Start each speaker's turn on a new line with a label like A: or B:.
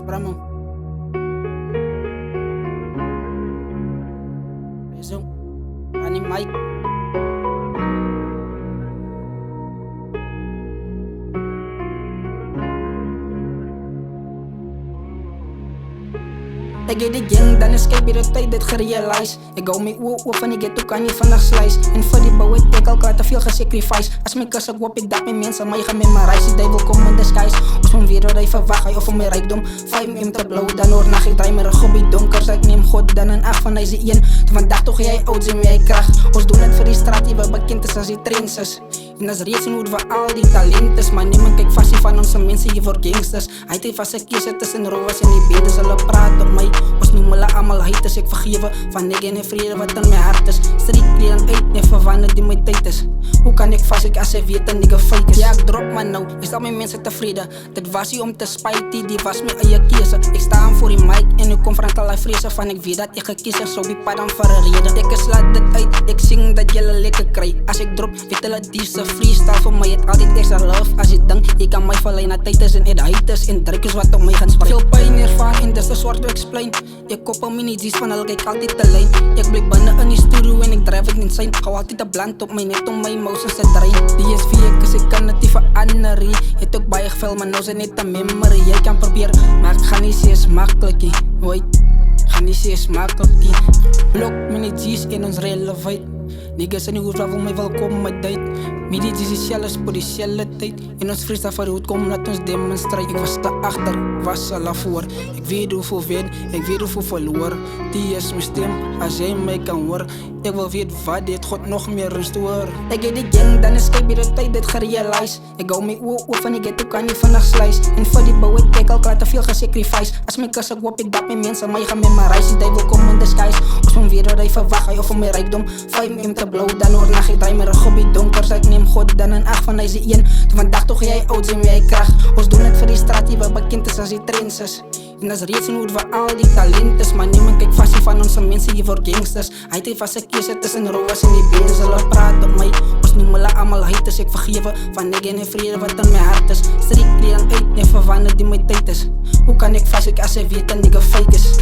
A: Bramo. Resume. Ani Mike. Ik geef die gang, dan is kijk weer de tijd dit gerealize. Ik hou mijn oor van die ghetto, kan niet vandaag slice. En voor die bouw ik elkaar te veel gesacrifice. Als mijn kus ik op, ik dacht mijn mensen, maar je gaat met mijn reis. Die duivel komt in disguise. Als mijn wereld even wacht, of mijn rijkdom. 5 m te blauw, dan hoor nacht, ik draai me een hobby donker. Zeg ik neem God, dan een 8 van deze 1. Toen vandaag toch jij oud zijn, jij kracht. Ons doen het voor die straat, die we bekend is als die trainsters. En dat is reeds in hoe we al die talenten. Maar niemand kijkt vast van onze mensen hier voor gangsters. Hij heeft vast een kiezen tussen rovers en die beter zullen praten op mij. Ons noemen we allemaal haters, ik vergeven van niggen en vrede wat in mijn hart is. Streetkleren uit, niet verwannen die mijn tijd is. Hoe kan ik vast, als ze weet dat nigga fake is? Ja, ik drop maar nou, ik stel mijn mensen tevreden. Dit was hij om te spijten, die was mijn eigen keuze. Ik sta aan voor die mic en ik kom van het allerlei vrezen van ik weet dat ik gekies heb, zo die pad dan voor een reden. Ik slaat dit uit, ik zing dat jullie lekker krijgt. Als ik drop, weet hulle die ze freestyle voor mij, het altijd extra love. Als je denkt, je kan mij verleiden naar tijdens en de haters en drukkers wat op mij gaan spreken. Veel pijn ervaren en dat is zwart te explain. Ik koppel mini-G's van hulle, kijk altijd te lijn. Ik blijf binnen in die studio en ik drijf het niet zijn. Hou altijd de bland op mij, net om mijn mouse te draaien. Die is wie ik is, ik kan het niet veranderen. Je hebt ook bij veel, maar nou zijn net een memory. Jij kan proberen, maar ik ga niet zien, is makkelijk. Wait, ga niet zien, is makkelijk. Blok mini-G's in ons relevant. Niggas en hoe voor mij welkom met tijd. Midi is zelfs voor diezelfde tijd. In ons freestyle voor hoe het komt, laat ons demonstreren. Ik was te achter, was al voor. Ik weet hoeveel win, ik weet hoeveel verloor. Die is mijn stem, als jij mij kan horen. Ik wil weten wat dit God nog meer rust hoor. Ik geef die gang, dan is kijk weer de tijd dit gerealize. Ik hou mijn oor van die ghetto, kan niet vandaag slice. En voor die bouw ik kijk elkaar te veel gesacrifice. Als mijn kus ik op, ik dacht mijn mensen, maar je gaat met mijn reis. Die duivel komt in disguise. Als mijn wereld even wacht, of mijn rijkdom. 5 m te blauw, dan hoor nacht, ik draai me een hobby donker. Zeg ik neem God, dan een 8 van deze 1. Toen vandaag toch jij oud zijn, jij kracht. Ons doen het voor die straat, die we bekend is als die trainsters. En dat is reeds in hoe we al die talenten. Maar niemand kijkt vast van onze mensen hier voor gangsters. Hij heeft vast een kiezen tussen rovers en die beter zullen praten op mij. Ons noemen we allemaal haters, ik vergeven van niggen en vrede wat in mijn hart is. Streetkleren uit, niet verwannen die mijn tijd is. Hoe kan ik vast, als ze weet dat nigga fake is?